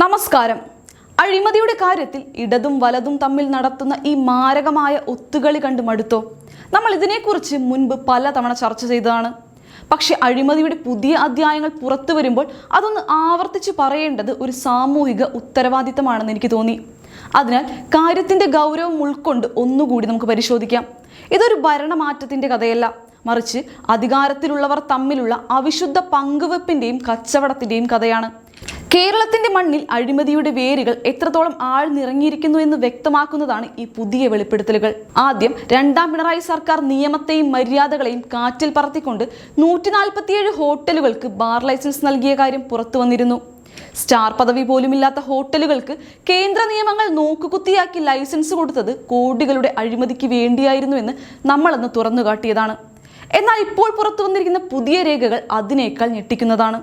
നമസ്കാരം. അഴിമതിയുടെ കാര്യത്തിൽ ഇടതും വലതും തമ്മിൽ നടത്തുന്ന ഈ മാരകമായ ഒത്തുകളി കണ്ടു മടുത്തോ? നമ്മൾ ഇതിനെക്കുറിച്ച് മുൻപ് പലതവണ ചർച്ച ചെയ്തതാണ്. പക്ഷെ അഴിമതിയുടെ പുതിയ അധ്യായങ്ങൾ പുറത്തു വരുമ്പോൾ അതൊന്ന് ആവർത്തിച്ച് പറയേണ്ടത് ഒരു സാമൂഹിക ഉത്തരവാദിത്തമാണെന്ന് എനിക്ക് തോന്നി. അതിനാൽ കാര്യത്തിന്റെ ഗൗരവം ഉൾക്കൊണ്ട് ഒന്നുകൂടി നമുക്ക് പരിശോധിക്കാം. ഇതൊരു ഭരണമാറ്റത്തിന്റെ കഥയല്ല, മറിച്ച് അധികാരത്തിലുള്ളവർ തമ്മിലുള്ള അവിശുദ്ധ പങ്കുവെപ്പിന്റെയും കച്ചവടത്തിന്റെയും കഥയാണ്. കേരളത്തിന്റെ മണ്ണിൽ അഴിമതിയുടെ വേരുകൾ എത്രത്തോളം ആഴ്ന്നിറങ്ങിയിരിക്കുന്നു എന്ന് വ്യക്തമാക്കുന്നതാണ് ഈ പുതിയ വെളിപ്പെടുത്തലുകൾ. ആദ്യം രണ്ടാം പിണറായി സർക്കാർ നിയമത്തെയും മര്യാദകളെയും കാറ്റിൽ പറത്തിക്കൊണ്ട് 147 ഹോട്ടലുകൾക്ക് ബാർ ലൈസൻസ് നൽകിയ കാര്യം പുറത്തു വന്നിരുന്നു. സ്റ്റാർ പദവി പോലുമില്ലാത്ത ഹോട്ടലുകൾക്ക് കേന്ദ്ര നിയമങ്ങൾ നോക്കുകുത്തിയാക്കി ലൈസൻസ് കൊടുത്തത് കോടികളുടെ അഴിമതിക്ക് വേണ്ടിയായിരുന്നുവെന്ന് നമ്മളന്ന് തുറന്നുകാട്ടിയതാണ്. എന്നാൽ ഇപ്പോൾ പുറത്തു വന്നിരിക്കുന്ന പുതിയ രേഖകൾ അതിനേക്കാൾ ഞെട്ടിക്കുന്നതാണ്.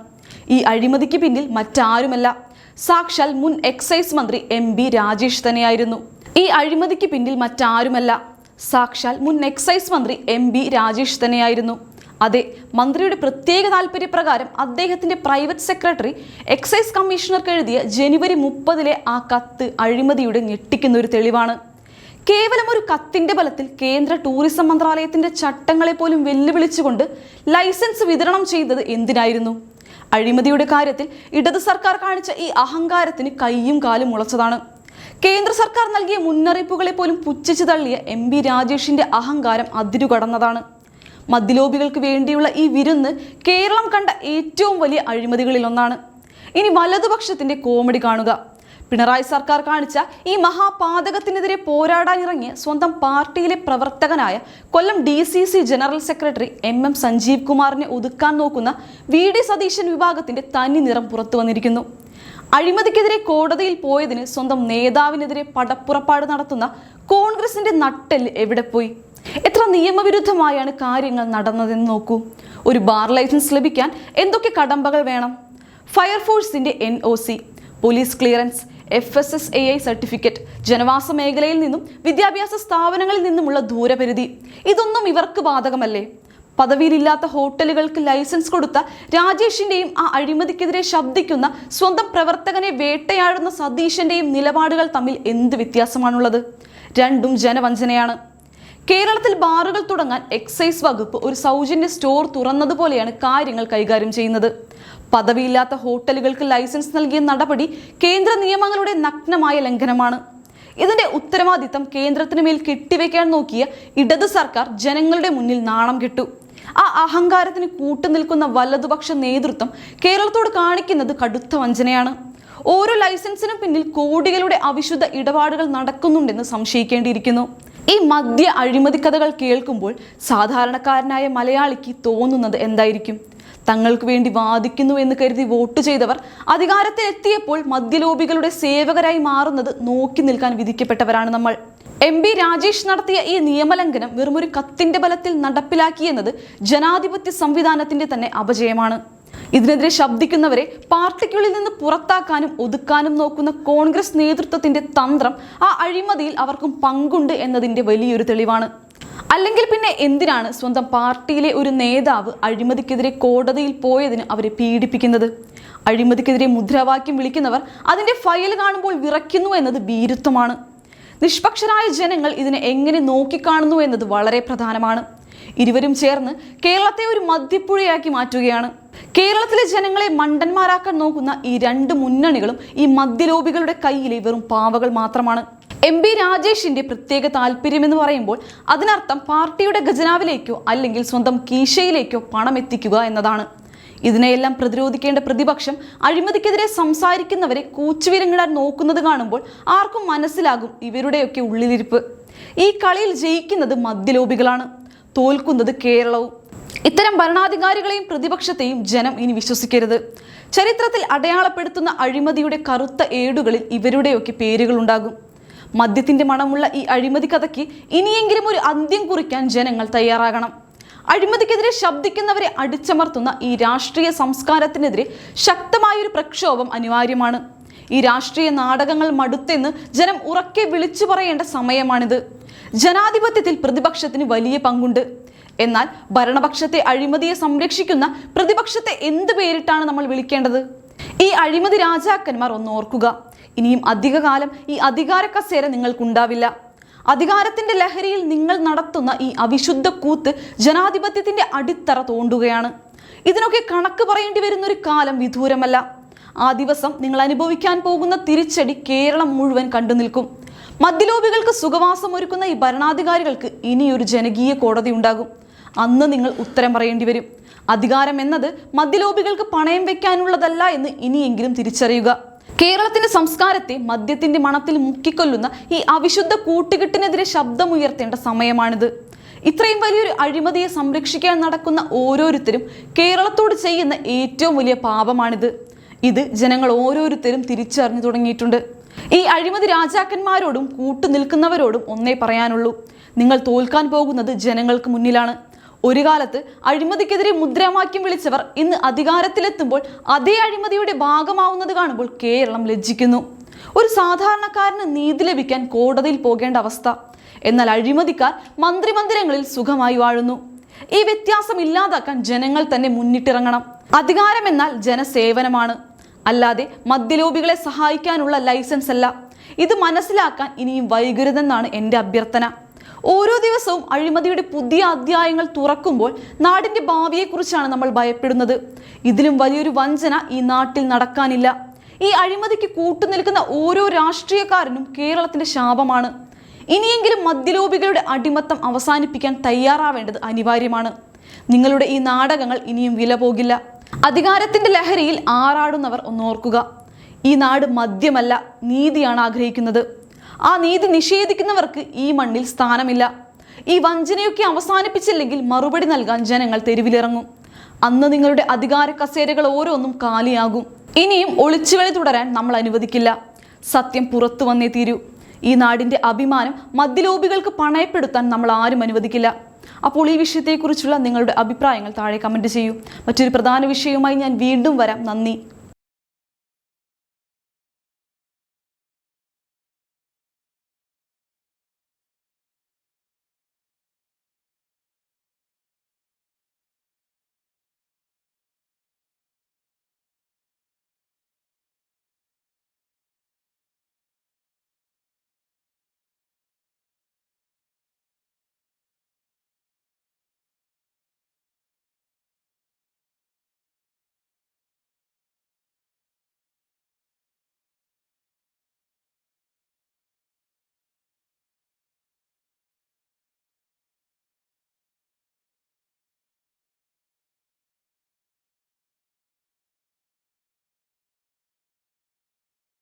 ഈ അഴിമതിക്ക് പിന്നിൽ മറ്റാരുമല്ല, സാക്ഷാൽ മുൻ എക്സൈസ് മന്ത്രി MB രാജേഷ് തന്നെയായിരുന്നു. ഈ അഴിമതിക്ക് പിന്നിൽ മറ്റാരുമല്ല, സാക്ഷാൽ മുൻ എക്സൈസ് മന്ത്രി MB രാജേഷ് തന്നെയായിരുന്നു. അതെ, മന്ത്രിയുടെ പ്രത്യേക താല്പര്യപ്രകാരം അദ്ദേഹത്തിന്റെ പ്രൈവറ്റ് സെക്രട്ടറി എക്സൈസ് കമ്മീഷണർക്ക് എഴുതിയ ജനുവരി 30 ആ കത്ത് അഴിമതിയുടെ ഞെട്ടിക്കുന്ന ഒരു തെളിവാണ്. കേവലം ഒരു കത്തിന്റെ ബലത്തിൽ കേന്ദ്ര ടൂറിസം മന്ത്രാലയത്തിന്റെ ചട്ടങ്ങളെ പോലും വെല്ലുവിളിച്ചുകൊണ്ട് ലൈസൻസ് വിതരണം ചെയ്തത് എന്തിനായിരുന്നു? അഴിമതിയുടെ കാര്യത്തിൽ ഇടത് സർക്കാർ കാണിച്ച ഈ അഹങ്കാരത്തിന് കൈയും കാലും മുളച്ചതാണ്. കേന്ദ്ര സർക്കാർ നൽകിയ മുന്നറിയിപ്പുകളെ പോലും പുച്ഛിച്ചു തള്ളിയ MB രാജേഷിന്റെ അഹങ്കാരം അതിരുകടന്നതാണ്. മദ്യലോബികൾക്ക് വേണ്ടിയുള്ള ഈ വിരുന്ന് കേരളം കണ്ട ഏറ്റവും വലിയ അഴിമതികളിൽ ഒന്നാണ്. ഇനി വലതുപക്ഷത്തിന്റെ കോമഡി കാണുക. പിണറായി സർക്കാർ കാണിച്ച ഈ മഹാപാതകത്തിനെതിരെ പോരാടാനിറങ്ങിയ സ്വന്തം പാർട്ടിയിലെ പ്രവർത്തകനായ Kollam DCC general secretary MM Sanjeev കുമാറിനെ ഒതുക്കാൻ നോക്കുന്ന VD സതീശൻ വിഭാഗത്തിന്റെ തനി നിറം പുറത്തു വന്നിരിക്കുന്നു. അഴിമതിക്കെതിരെ കോടതിയിൽ പോയതിന് സ്വന്തം നേതാവിനെതിരെ പടപ്പുറപ്പാട് നടത്തുന്ന കോൺഗ്രസിന്റെ നട്ടെല്ല് എവിടെ പോയി? എത്ര നിയമവിരുദ്ധമായാണ് കാര്യങ്ങൾ നടന്നതെന്ന് നോക്കൂ. ഒരു ബാർ ലൈസൻസ് ലഭിക്കാൻ എന്തൊക്കെ കടമ്പകൾ വേണം? ഫയർഫോഴ്സിന്റെ NOC, police clearance, FSSAI certificate, ജനവാസ മേഖലയിൽ നിന്നും വിദ്യാഭ്യാസ സ്ഥാപനങ്ങളിൽ നിന്നുമുള്ള ദൂരപരിധി, ഇതൊന്നും ഇവർക്ക് ബാധകമല്ലേ? പദവിയിലില്ലാത്ത ഹോട്ടലുകൾക്ക് ലൈസൻസ് കൊടുത്ത രാജേഷിന്റെയും ആ അഴിമതിക്കെതിരെ ശബ്ദിക്കുന്ന സ്വന്തം പ്രവർത്തകനെ വേട്ടയാടുന്ന സതീശന്റെയും നിലപാടുകൾ തമ്മിൽ എന്ത് വ്യത്യാസമാണുള്ളത്? രണ്ടും ജനവഞ്ചനയാണ്. കേരളത്തിൽ ബാറുകൾ തുടങ്ങാൻ എക്സൈസ് വകുപ്പ് ഒരു സൗജന്യ സ്റ്റോർ തുറന്നതുപോലെയാണ് കാര്യങ്ങൾ കൈകാര്യം ചെയ്യുന്നത്. പദവിയില്ലാത്ത ഹോട്ടലുകൾക്ക് ലൈസൻസ് നൽകിയ നടപടി കേന്ദ്ര നിയമങ്ങളുടെ നഗ്നമായ ലംഘനമാണ്. ഇതിന്റെ ഉത്തരവാദിത്തം കേന്ദ്രത്തിന് മേൽ കെട്ടിവെക്കാൻ നോക്കിയ ഇടത് സർക്കാർ ജനങ്ങളുടെ മുന്നിൽ നാണം കെട്ടു. ആ അഹങ്കാരത്തിന് കൂട്ടുനിൽക്കുന്ന വലതുപക്ഷ നേതൃത്വം കേരളത്തോട് കാണിക്കുന്നത് കടുത്ത വഞ്ചനയാണ്. ഓരോ ലൈസൻസിനും പിന്നിൽ കോടികളുടെ അവിശുദ്ധ ഇടപാടുകൾ നടക്കുന്നുണ്ടെന്ന് സംശയിക്കേണ്ടിയിരിക്കുന്നു. ഈ മദ്യ അഴിമതി കഥകൾ കേൾക്കുമ്പോൾ സാധാരണക്കാരനായ മലയാളിക്ക് തോന്നുന്നത് എന്തായിരിക്കും? തങ്ങൾക്ക് വേണ്ടി വാദിക്കുന്നു എന്ന് കരുതി വോട്ട് ചെയ്തവർ അധികാരത്തിലെത്തിയപ്പോൾ മദ്യലോബികളുടെ സേവകരായി മാറുന്നത് നോക്കി നിൽക്കാൻ വിധിക്കപ്പെട്ടവരാണ് നമ്മൾ. MB രാജേഷ് നടത്തിയ ഈ നിയമലംഘനം വെറുമൊരു കത്തിന്റെ ബലത്തിൽ നടപ്പിലാക്കിയെന്നത് ജനാധിപത്യ സംവിധാനത്തിന്റെ തന്നെ അപജയമാണ്. ഇതിനെതിരെ ശബ്ദിക്കുന്നവരെ പാർട്ടിക്കുള്ളിൽ നിന്ന് പുറത്താക്കാനും ഒതുക്കാനും നോക്കുന്ന കോൺഗ്രസ് നേതൃത്വത്തിന്റെ തന്ത്രം ആ അഴിമതിയിൽ അവർക്കും പങ്കുണ്ട് എന്നതിന്റെ വലിയൊരു തെളിവാണ്. അല്ലെങ്കിൽ പിന്നെ എന്തിനാണ് സ്വന്തം പാർട്ടിയിലെ ഒരു നേതാവ് അഴിമതിക്കെതിരെ കോടതിയിൽ പോയതിന് അവരെ പീഡിപ്പിക്കുന്നത്? അഴിമതിക്കെതിരെ മുദ്രാവാക്യം വിളിക്കുന്നവർ അതിന്റെ ഫയൽ കാണുമ്പോൾ വിറയ്ക്കുന്നു എന്നത് ഭീരുത്വമാണ്. നിഷ്പക്ഷരായ ജനങ്ങൾ ഇതിനെ എങ്ങനെ നോക്കിക്കാണുന്നു എന്നത് വളരെ പ്രധാനമാണ്. ഇരുവരും ചേർന്ന് കേരളത്തെ ഒരു മദ്യപ്പുഴയാക്കി മാറ്റുകയാണ്. കേരളത്തിലെ ജനങ്ങളെ മണ്ടന്മാരാക്കാൻ നോക്കുന്ന ഈ രണ്ട് മുന്നണികളും ഈ മദ്യലോബികളുടെ കയ്യിലെ വെറും പാവകൾ മാത്രമാണ്. MB രാജേഷിന്റെ പ്രത്യേക താല്പര്യം എന്ന് പറയുമ്പോൾ അതിനർത്ഥം പാർട്ടിയുടെ ഖജനാവിലേക്കോ അല്ലെങ്കിൽ സ്വന്തം കീശയിലേക്കോ പണം എത്തിക്കുക എന്നതാണ്. ഇതിനെയെല്ലാം പ്രതിരോധിക്കേണ്ട പ്രതിപക്ഷം അഴിമതിക്കെതിരെ സംസാരിക്കുന്നവരെ കൂച്ചുവിലങ്ങിടാൻ നോക്കുന്നത് കാണുമ്പോൾ ആർക്കും മനസ്സിലാകും ഇവരുടെയൊക്കെ ഉള്ളിലിരിപ്പ്. ഈ കളിയിൽ ജയിക്കുന്നത് മദ്യലോബികളാണ്, തോൽക്കുന്നത് കേരളവും. ഇത്തരം ഭരണാധികാരികളെയും പ്രതിപക്ഷത്തെയും ജനം ഇനി വിശ്വസിക്കരുത്. ചരിത്രത്തിൽ അടയാളപ്പെടുത്തുന്ന അഴിമതിയുടെ കറുത്ത ഏടുകളിൽ ഇവരുടെയൊക്കെ പേരുകൾ ഉണ്ടാകും. മദ്യത്തിന്റെ മണമുള്ള ഈ അഴിമതി കഥയ്ക്ക് ഇനിയെങ്കിലും ഒരു അന്ത്യം കുറിക്കാൻ ജനങ്ങൾ തയ്യാറാകണം. അഴിമതിക്കെതിരെ ശബ്ദിക്കുന്നവരെ അടിച്ചമർത്തുന്ന ഈ രാഷ്ട്രീയ സംസ്കാരത്തിനെതിരെ ശക്തമായൊരു പ്രക്ഷോഭം അനിവാര്യമാണ്. ഈ രാഷ്ട്രീയ നാടകങ്ങൾ മടുത്തെന്ന് ജനം ഉറക്കെ വിളിച്ചു പറയേണ്ട സമയമാണിത്. ജനാധിപത്യത്തിൽ പ്രതിപക്ഷത്തിന് വലിയ പങ്കുണ്ട്. എന്നാൽ ഭരണപക്ഷത്തെ അഴിമതിയെ സംരക്ഷിക്കുന്ന പ്രതിപക്ഷത്തെ എന്ത് പേരിട്ടാണ് നമ്മൾ വിളിക്കേണ്ടത്? ഈ അഴിമതി രാജാക്കന്മാർ ഒന്ന് ഓർക്കുക, ഇനിയും അധികകാലം ഈ അധികാര കസേര നിങ്ങൾക്കുണ്ടാവില്ല. അധികാരത്തിന്റെ ലഹരിയിൽ നിങ്ങൾ നടത്തുന്ന ഈ അവിശുദ്ധ കൂത്ത് ജനാധിപത്യത്തിന്റെ അടിത്തറ തോണ്ടുകയാണ്. ഇതിനൊക്കെ കണക്ക് പറയേണ്ടി വരുന്നൊരു കാലം വിദൂരമല്ല. ആ ദിവസം നിങ്ങൾ അനുഭവിക്കാൻ പോകുന്ന തിരിച്ചടി കേരളം മുഴുവൻ കണ്ടു നിൽക്കും. മദ്യലോബികൾക്ക് സുഖവാസം ഒരുക്കുന്ന ഈ ഭരണാധികാരികൾക്ക് ഇനിയൊരു ജനകീയ കോടതി ഉണ്ടാകും. അന്ന് നിങ്ങൾ ഉത്തരം പറയേണ്ടി വരും. അധികാരം എന്നത് മദ്യലോബികൾക്ക് പണയം വെക്കാനുള്ളതല്ല എന്ന് ഇനിയെങ്കിലും തിരിച്ചറിയുക. കേരളത്തിന്റെ സംസ്കാരത്തെ മദ്യത്തിന്റെ മണത്തിൽ മുക്കിക്കൊല്ലുന്ന ഈ അവിശുദ്ധ കൂട്ടുകെട്ടിനെതിരെ ശബ്ദമുയർത്തേണ്ട സമയമാണിത്. ഇത്രയും വലിയൊരു അഴിമതിയെ സംരക്ഷിക്കാൻ നടക്കുന്ന ഓരോരുത്തരും കേരളത്തോട് ചെയ്യുന്ന ഏറ്റവും വലിയ പാപമാണിത്. ഇത് ജനങ്ങൾ ഓരോരുത്തരും തിരിച്ചറിഞ്ഞു തുടങ്ങിയിട്ടുണ്ട്. ഈ അഴിമതി രാജാക്കന്മാരോടും കൂട്ടുനിൽക്കുന്നവരോടും ഒന്നേ പറയാനുള്ളൂ: നിങ്ങൾ തോൽക്കാൻ പോകുന്നത് ജനങ്ങൾക്ക് മുന്നിലാണ്. ഒരു കാലത്ത് അഴിമതിക്കെതിരെ മുദ്രാവാക്യം വിളിച്ചവർ ഇന്ന് അധികാരത്തിലെത്തുമ്പോൾ അതേ അഴിമതിയുടെ ഭാഗമാവുന്നത് കാണുമ്പോൾ കേരളം ലജ്ജിക്കുന്നു. ഒരു സാധാരണക്കാരന് നീതി ലഭിക്കാൻ കോടതിയിൽ പോകേണ്ട അവസ്ഥ. എന്നാൽ അഴിമതിക്കാർ മന്ത്രിമന്ദിരങ്ങളിൽ സുഖമായി വാഴുന്നു. ഈ വ്യത്യാസം ഇല്ലാതാക്കാൻ ജനങ്ങൾ തന്നെ മുന്നിട്ടിറങ്ങണം. അധികാരം എന്നാൽ ജനസേവനമാണ്, അല്ലാതെ മദ്യലോബികളെ സഹായിക്കാനുള്ള ലൈസൻസ് അല്ല. ഇത് മനസ്സിലാക്കാൻ ഇനിയും വൈകരുതെന്നാണ് എൻ്റെ അഭ്യർത്ഥന. ഓരോ ദിവസവും അഴിമതിയുടെ പുതിയ അധ്യായങ്ങൾ തുറക്കുമ്പോൾ നാടിൻ്റെ ഭാവിയെക്കുറിച്ചാണ് നമ്മൾ ഭയപ്പെടുന്നത്. ഇതിലും വലിയൊരു വഞ്ചന ഈ നാട്ടിൽ നടക്കാനില്ല. ഈ അഴിമതിക്ക് കൂട്ടുനിൽക്കുന്ന ഓരോ രാഷ്ട്രീയക്കാരനും കേരളത്തിൻ്റെ ശാപമാണ്. ഇനിയെങ്കിലും മദ്യലോബികളുടെ അടിമത്തം അവസാനിപ്പിക്കാൻ തയ്യാറാവേണ്ടത് അനിവാര്യമാണ്. നിങ്ങളുടെ ഈ നാടകങ്ങൾ ഇനിയും വില പോകില്ല. അധികാരത്തിന്റെ ലഹരിയിൽ ആറാടുന്നവർ ഒന്നോർക്കുക: ഈ നാട് മദ്യമല്ല, നീതിയാണ് ആഗ്രഹിക്കുന്നത്. ആ നീതി നിഷേധിക്കുന്നവർക്ക് ഈ മണ്ണിൽ സ്ഥാനമില്ല. ഈ വഞ്ചനയൊക്കെ അവസാനിപ്പിച്ചില്ലെങ്കിൽ മറുപടി നൽകാൻ ജനങ്ങൾ തെരുവിലിറങ്ങും. അന്ന് നിങ്ങളുടെ അധികാര കസേരകൾ ഓരോന്നും കാലിയാകും. ഇനിയും ഒളിച്ചുകളി തുടരാൻ നമ്മൾ അനുവദിക്കില്ല. സത്യം പുറത്തു വന്നേ തീരൂ. ഈ നാടിന്റെ അഭിമാനം മദ്യലോബികൾക്ക് പണയപ്പെടുത്താൻ നമ്മൾ ആരും അനുവദിക്കില്ല. അപ്പോൾ ഈ വിഷയത്തെക്കുറിച്ചുള്ള നിങ്ങളുടെ അഭിപ്രായങ്ങൾ താഴെ കമൻറ്റ് ചെയ്യൂ. മറ്റൊരു പ്രധാന വിഷയവുമായി ഞാൻ വീണ്ടും വരാം. നന്ദി.